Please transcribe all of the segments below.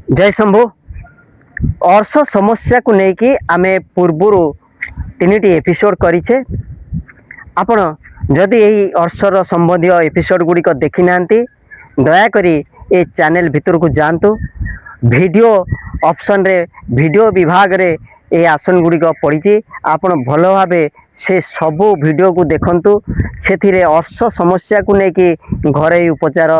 जय शंभु। अर्श समस्या को लेकिन आमे पूर्वर 3टी एपिसोड करिछे। आपण जदि यही अर्शर संबंधी एपिसोड गुड़िक देखी ना दयाकोरी ए चैनल भितर को जातु। वीडियो ऑप्शन रे वीडियो विभाग रे ए आसन गुड़िक पड़ी आपण भल भावे से सबू वीडियो को देखंतु। से अर्श समस्या को लेकिन घरे उपचार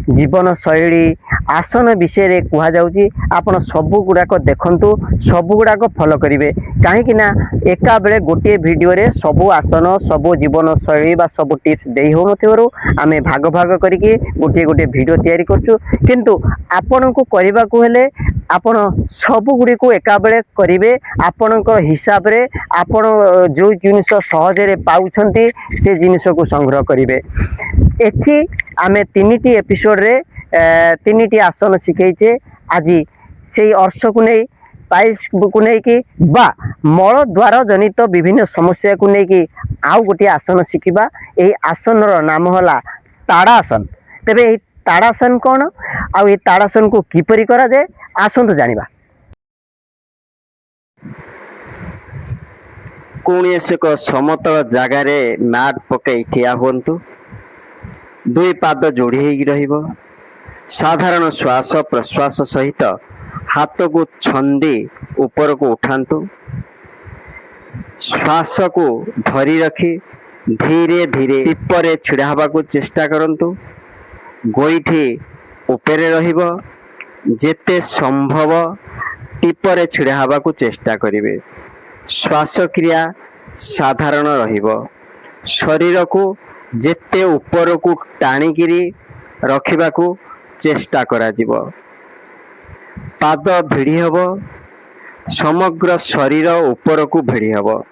जीवन शैली आसन विषय रे कुहा जाउची। आपण सबू गुड़ाक देखंतु, सबू गुड़ाक फॉलो करिवे। कहीं ना एका बेले गोटे वीडियो रे सबू आसन सबू जीवन शैली बा सबू टिप्स देई हो नथिवरु आमे भाग भाग करके गोटे गोटे वीडियो तैयारी करछु। किंतु आपण को करबा को हेले आपण सबू गुडी को एका बेले करिवे। आपणकर हिसाब रे आपण जो जिनिस सहज रे पाउछंती से जिनिस को संग्रह करिवे। एथि आमे 3टी एपिसोड रे 3टी आसन शिखेचे। आज से अर्श को नहीं पाइल्स को लेकिन बा मल द्वार जनित विभिन्न समस्या को लेकिन आउ गोटे आसन शिखा। यही आसन नाम है ताड़ासन। तेरे यही ताड़ासन कौन आउ ये ताड़ासन को किपरि करा जाए आसंतु जानिबा। एक समतल जगार मैट पकई ठिया हुंतु। दुई पाद जोड़ी रहिबो। साधारण श्वास प्रश्वास सहित हाथ को छंदी ऊपर को उठांतु। श्वास को धरी रखी धीरे धीरे टिपरे छिड़ा हवा को चेष्टा करंतु। गोईठी उपरे रहिबो। जेते संभव टिपरे छिड़ा हवा को चेष्टा करिवे। श्वास क्रिया साधारण रहिबो। शरीर को जेते ऊपर को टाणिकिरी रखिबा को चेष्टा करा जिवो। पाद भिड़ी हबो। समग्र शरीर ऊपर को भिड़ी हबो।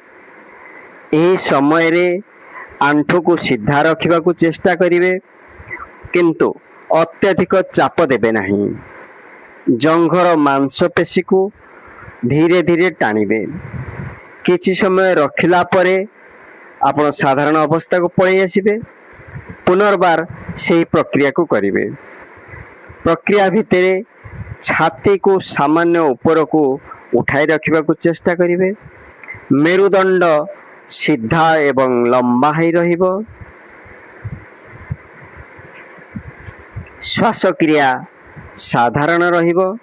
एही समय रे आंठू को सीधा रखिबा को चेष्टा करिवे, किंतु अत्यधिक चाप देबे नहीं। जंघर मांसपेशी को धीरे धीरे टाणिबे। किछि समय रखिला परे आपण साधारण अवस्था को पळै आसिबे। पुनर्बार सेही प्रक्रिया को करिवे। प्रक्रिया भितरे छाती को सामान्य ऊपर को उठाई रखिबा को चेष्टा करिवे। मेरुदंड सीधा एवं लंबा ही रहिबो। श्वास क्रिया साधारण रहिबो।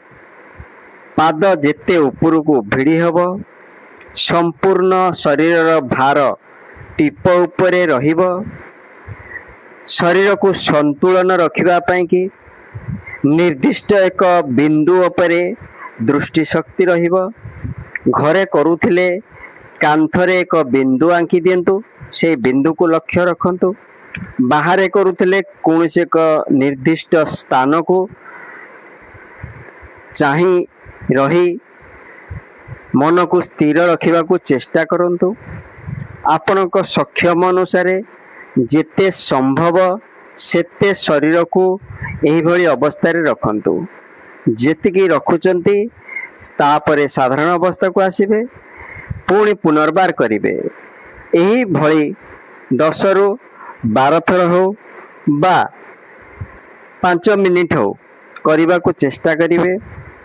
पाद जेते ऊपर को भिड़ी हबो। संपूर्ण शरीर भार टिप उपरे रहिबो। शरीर को संतुलन रखिबा पई कि निर्दिष्ट एक बिंदु उपरे दृष्टि शक्ति रहिबो। घरे करूथिले कांथरे एक बिंदु आंकी दियंतु। से बिंदु को लक्ष्य रखंतु। बाहर करूथिले कौनसी एक निर्दिष्ट स्थान को चाही रही मन को स्थिर रखिबा को चेष्टा करंतु। आपनक सक्षम अनुसार जेते संभव सेते शरीर को एही भली अवस्था रे रखंतु। जेतिकी रखुचंती तापरे साधारण अवस्था को आसीबे। पुणी पुनर्बार करिवे। एही भली 10 रु 12 थर हो बा 5 मिनिट हो करबा को चेष्टा करिवे।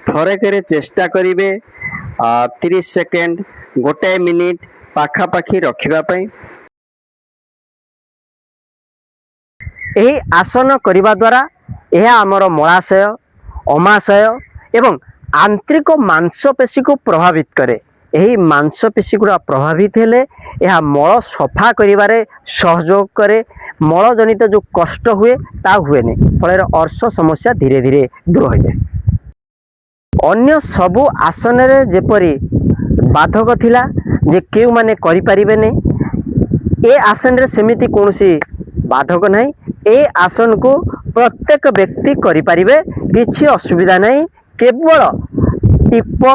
थरे करे चेष्टा करिवे 30 सेकेंड 1 मिनिट पाखा पाखी रखिबा पई। यही आसन करने द्वारा यह आमर मलाशय अमाशय एवं आंतरिक मांसपेशी को प्रभावित करे। यही मांसपेशी गुड़ा प्रभावित हेले यह मल सफा करिबारे सहयोग करे। मल जनित जो कष्ट हुए ता हुए नहीं। फल अर्श समस्या धीरे धीरे दूर हो जाए। अन्य सबु आसन रे जेपरी बाधक थिला जे केउ माने करि परिबे नै, ए आसन रे सेमिति कोनोसी बाधक नहीं। ए आसन को प्रत्येक व्यक्ति करि परिबे, किछि असुविधा नहीं। केवल टिप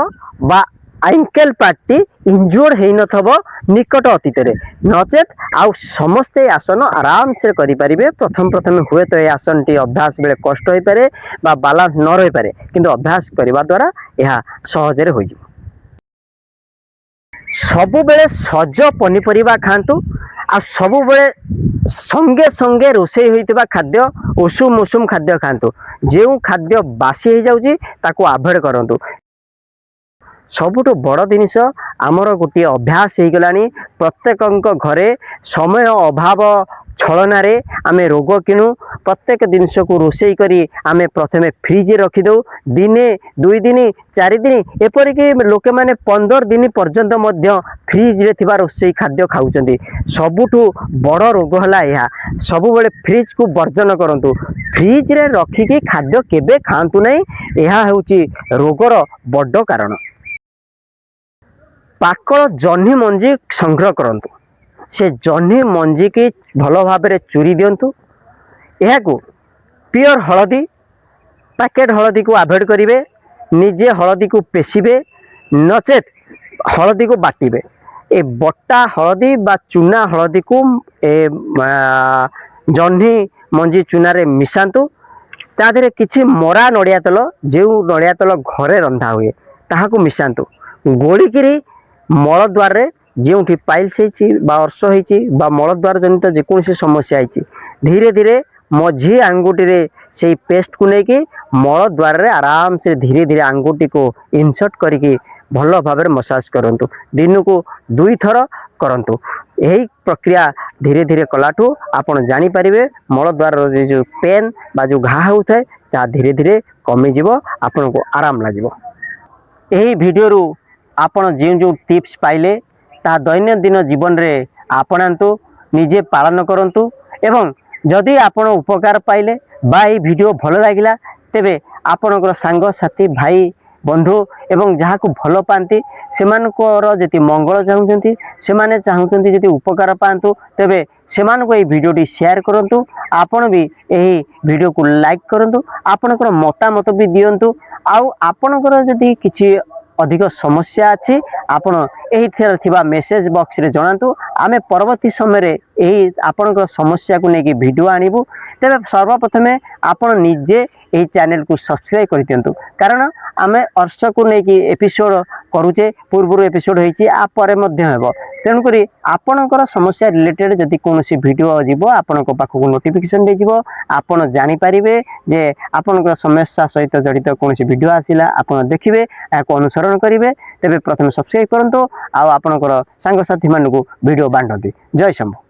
बा एंकल पार्टी इंजुर्ड हेई नथबो निकट अतीत रे, नचेत आउ समस्ते आसन आराम से करि परिबे। प्रथम प्रथम हुए तो ए आसन टी अभ्यास बेले कष्ट होई पारे बा बैलेंस न रही पारे, किंतु अभ्यास करबा द्वारा यह सहज रे होई जिवो। सबु बेले सज पनीपरिबा खांतु। आ सब बेले संगे संगे रोषे होइतिबा खाद्य उषुम उषुम खाद्य खातु जो खाद्य बासी हो जाउची ताको अवॉइड करंतु सबुठु बड़ जिनिस आमर गोटे अभ्यास हो गलानी प्रत्येक घरे समय अभाव छलनार आमे रोग किणु प्रत्येक जिनिस को रोषे करी आमे प्रथमे फ्रिज रखिदौ दिने 2 दिन 4 दिन एपरिक लोके माने 15 दिन पर्यंत मध्य फ्रिज रे थिबा रोषे खाद्य खाउचंदी सबुठु बड़ रोग हला या सब बेले फ्रिज को वर्जन करंतु फ्रिज रे रखिकी खाद्य केबे खांतु नै एहा हेउची रोगर बड़ कारण पाकल जह्नी मंजी संग्रह करंतु से जह्नी मंजी की भल भाव चूरी दिंतु यह प्योर हलदी पैकेट हलदी को अवॉइड करेंगे निजे हलदी को पेशिबे नचेत हलदी को बाटिबे ए बटा हलदी बा चूना हलदी को जह्नी मंजी चूना रे मिसांतु ता देहरे किछि मरा नड़िया तेल जो नड़िया तेल घरे रंधा हुए ताहाको मिसांतु गोलिकिरी मल द्वार रे जो पाइल्स अर्श हो मलद्वार जनित जेकोसी समस्या है धीरे धीरे मझी आंगुठी रे से पेस्ट को लेकिन मल द्वार रे आराम से धीरे धीरे आंगुठी को इनसर्ट करके भल भाव मसाज करंतु दिन को 2 थर करंतु यही प्रक्रिया धीरे धीरे कलाठू आपण जानी परिबे मल द्वार जो पेन बा जो घा होता है धीरे धीरे कमी जीवो आपन को आराम लागिवो यही वीडियो रु आपण जो जो टिप्स पाइले ता दैनंदिन जीवन रे आपणांतु निजे पालन करंतु एवं जदि आपण उपकार पाइले बा ये वीडियो भल लागिला तेबे आपणकर सांग साथी भाई बंधु एवं जहाँ को भल पाती सेमानकर जति मंगल चाहूँगी से माने चाहूँगी जदि उपकार पातु तेबे सेमान को ये वीडियोटी शेयर करंतु आपण भी यही वीडियो को लाइक करंतु आपणकर मतामत भी दियंतु आउ आपणकर जदि किछि अधिक समस्या अच्छी आपण यही मेसेज बॉक्स रे जनातु आमे परवर्ती समय रे यही आपणकर समस्या को लेकिन वीडियो आनिबु तेबे सर्वप्रथमे आपण निजे यही चैनल को सब्सक्राइब कर दियंतु कारण आमे अर्श को लेकिन एपिसोड करूचे पूर्व एपिसोड होईची आ परे मध्य हेबो तेणु करी आपणकर समस्या रिलेटेड जदि कोनोसी वीडियो जीवो आपणक पाखको नोटिफिकेशन दे जीवो आपण जानि परिबे जे आपणकर समस्या सहित जड़ित कोनोसी वीडियो आसिला आपण देखिबे याको अनुसरण करिवे तेबे प्रथम सब्सक्राइब करंतो आ आपणकर सांग साथी मानकु वीडियो बांटंती जय शंभु।